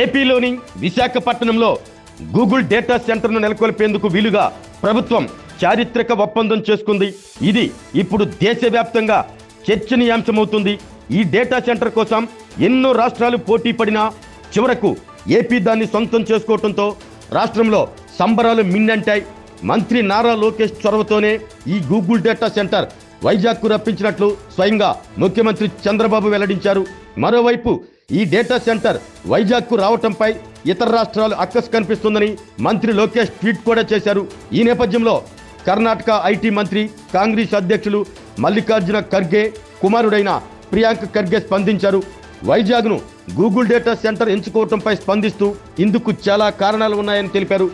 ఏపీలోని విశాఖపట్నంలో Google data సెంటర్ను నెలకొల్పేందుకు వీలుగా ప్రభుత్వం చారిత్రక ఒప్పందం చేసుకుంది. ఇది ఇప్పుడు దేశవ్యాప్తంగా చర్చనీయాంశమవుతుంది. ఈ డేటా సెంటర్ కోసం ఎన్నో రాష్ట్రాలు పోటీ పడినా చివరకు ఏపీ దాన్ని సొంతం చేసుకోవడంతో రాష్ట్రంలో సంబరాలు మిన్నంటాయి. మంత్రి నారా లోకేష్ చొరవతోనే ఈ గూగుల్ డేటా సెంటర్ వైజాగ్కు రప్పించినట్లు స్వయంగా ముఖ్యమంత్రి చంద్రబాబు వెల్లడించారు. మరోవైపు ఈ డేటా సెంటర్ వైజాగ్కు రావటంపై ఇతర రాష్ట్రాలు అక్కసు కనిపిస్తుందని మంత్రి లోకేష్ ట్వీట్ కూడా చేశారు. ఈ నేపథ్యంలో కర్ణాటక ఐటీ మంత్రి కాంగ్రెస్ అధ్యక్షులు మల్లికార్జున ఖర్గే కుమారుడైన ప్రియాంక్ ఖర్గే స్పందించారు. వైజాగ్ను గూగుల్ డేటా సెంటర్ ఎంచుకోవడంపై స్పందిస్తూ ఇందుకు చాలా కారణాలు ఉన్నాయని తెలిపారు.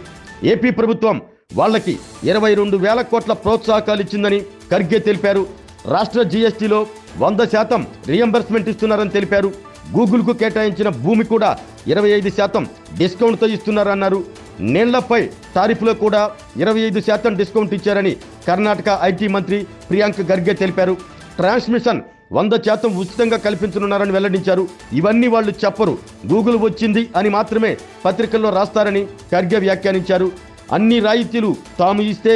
ఏపీ ప్రభుత్వం వాళ్ళకి 22,000 కోట్ల ప్రోత్సాహకాలు ఇచ్చిందని ఖర్గే తెలిపారు. రాష్ట్ర జీఎస్టీలో 100% రీఎంబర్స్మెంట్ ఇస్తున్నారని తెలిపారు. గూగుల్కు కేటాయించిన భూమి కూడా 25% డిస్కౌంట్తో ఇస్తున్నారన్నారు. నీళ్లపై టారిఫ్లో కూడా 25% డిస్కౌంట్ ఇచ్చారని కర్ణాటక ఐటీ మంత్రి ప్రియాంక్ ఖర్గే తెలిపారు. ట్రాన్స్మిషన్ 100% ఉచితంగా కల్పించనున్నారని వెల్లడించారు. ఇవన్నీ వాళ్ళు చెప్పరు, గూగుల్ వచ్చింది అని మాత్రమే పత్రికల్లో రాస్తారని ఖర్గే వ్యాఖ్యానించారు. అన్ని రాయితీలు తాము ఇస్తే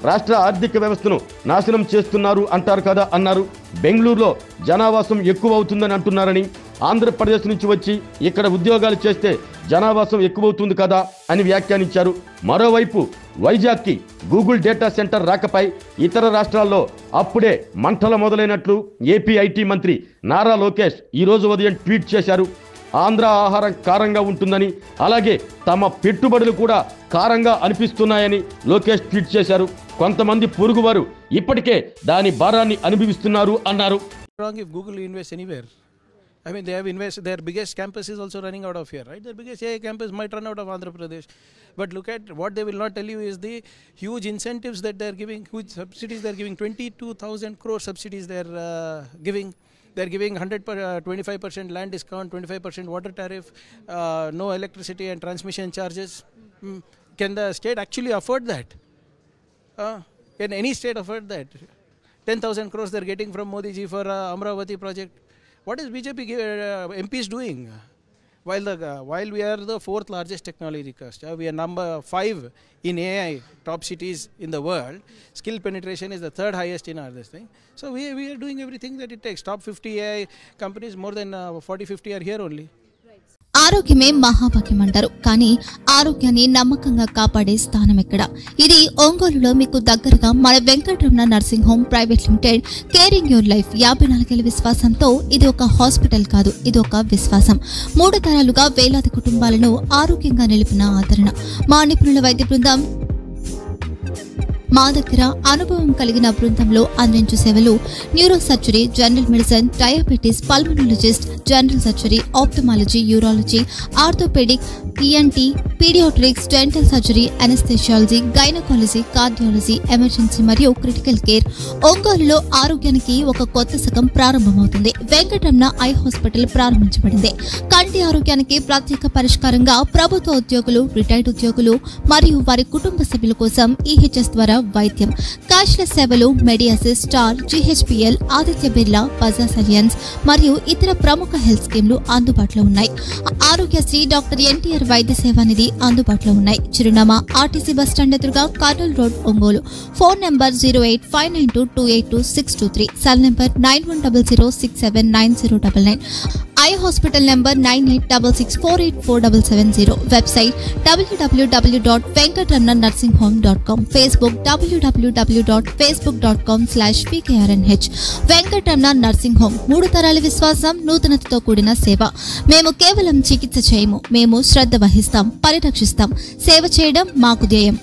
రాష్ట్ర ఆర్థిక వ్యవస్థను నాశనం చేస్తున్నారు అంటారు కదా అన్నారు. బెంగళూరులో జనావాసం ఎక్కువ అవుతుందని అంటున్నారని, ఆంధ్రప్రదేశ్ నుంచి వచ్చి ఇక్కడ ఉద్యోగాలు చేస్తే జనావాసం ఎక్కువవుతుంది కదా అని వ్యాఖ్యానించారు. మరోవైపు వైజాగ్కి గూగుల్ డేటా సెంటర్ రాకపై ఇతర రాష్ట్రాల్లో అప్పుడే మంటలు మొదలైనట్లు ఏపీ ఐటీ మంత్రి నారా లోకేష్ ఈరోజు ఉదయం ట్వీట్ చేశారు. ఆంధ్ర ఆహారం కారంగా ఉంటుందని, అలాగే తమ పెట్టుబడులు కూడా కారంగా అనిపిస్తున్నాయని లోకేష్ ట్వీట్ చేశారు. కొంతమంది పొరుగువారు ఇప్పటికే దాని భారాన్ని అనుభవిస్తున్నారు అన్నారు. I mean, they have invested, their biggest campus is also running out of here, right? Their biggest AI campus might run out of Andhra Pradesh. But look at what they will not tell you is the huge incentives that they are giving, huge subsidies they are giving, 22,000 crore subsidies they are giving. They are giving 25% land discount, 25% water tariff, no electricity and transmission charges. Can the state actually afford that? Can any state afford that? 10,000 crores they are getting from Modi ji for Amravati project. What is BJP MPs doing? While we are the 4th largest technology cluster, we are number 5 in AI top cities in the world. Skill penetration is the 3rd highest in this thing. So we are doing everything that it takes. Top 50 AI companies, more than 40-50 are here only. ఆరోగ్యమే మహాభాగ్యం అంటారు, కానీ ఆరోగ్యాన్ని నమ్మకంగా కాపాడే స్థానం ఎక్కడ? ఇది ఒంగోలులో మీకు దగ్గరగా మన Venkataramana nursing home private limited. Caring your life 54 ఏళ్ల విశ్వాసంతో ఇది ఒక హాస్పిటల్ కాదు, ఇది ఒక విశ్వాసం. 3 తరాలుగా వేలాది కుటుంబాలను ఆరోగ్యంగా నిలిపిన ఆదరణ. మా నిపుణుల వైద్య బృందం మా దగ్గర అనుభవం కలిగిన బృందంలో అందించే సేవలు neuro surgery, general medicine, diabetes, pulmonologist, general surgery, ophthalmology, urology, orthopaedic, ENT, paediatrics, dental surgery, anaesthesiology, gynaecology, cardiology, emergency మరియు క్రిటికల్ కేర్. ఒంగోలులో ఆరోగ్యానికి ఒక కొత్త శకం ప్రారంభమవుతుంది. వెంకటరమణ ఐ హాస్పిటల్ ప్రారంభించబడింది. కంటి ఆరోగ్యానికి ప్రత్యేక పరిష్కారంగా ప్రభుత్వ ఉద్యోగులు, రిటైర్డ్ ఉద్యోగులు మరియు వారి కుటుంబ సభ్యుల కోసం ఈహెచ్ఎస్ ద్వారా వైద్యం, క్యాష్లెస్ సేవలు, మెడియాసిస్, స్టార్, జీహెచ్పిఎల్, ఆదిత్య బిర్లా, బజాజ్ అలియన్స్ మరియు ఇతర ప్రముఖ హెల్త్ స్కీమ్లు అందుబాటులో ఉన్నాయి. ఆరోగ్యశ్రీ, డాక్టర్ ఎన్టీఆర్ వైద్య సేవానిధి అందుబాటులో ఉన్నాయి. చిరునామా ఆర్టీసీ బస్టాండ్ ఎదురుగా, Kurnool road, Ongole. Phone number 08592282623, cell number 9100679099, eye hospital number 9866484770, website www.venkatramananursinghome.com, Facebook www.facebook.com/pkrnh. Venkataramana nursing home, 3 తరాల విశ్వాసం, నూతనతతో కూడిన సేవ. మేము కేవలం చికిత్స చేయము, మేము శ్రద్ధ వహిస్తాం, పరిరక్షిస్తాం. సేవ చేయడం మాకు ధ్యేయం.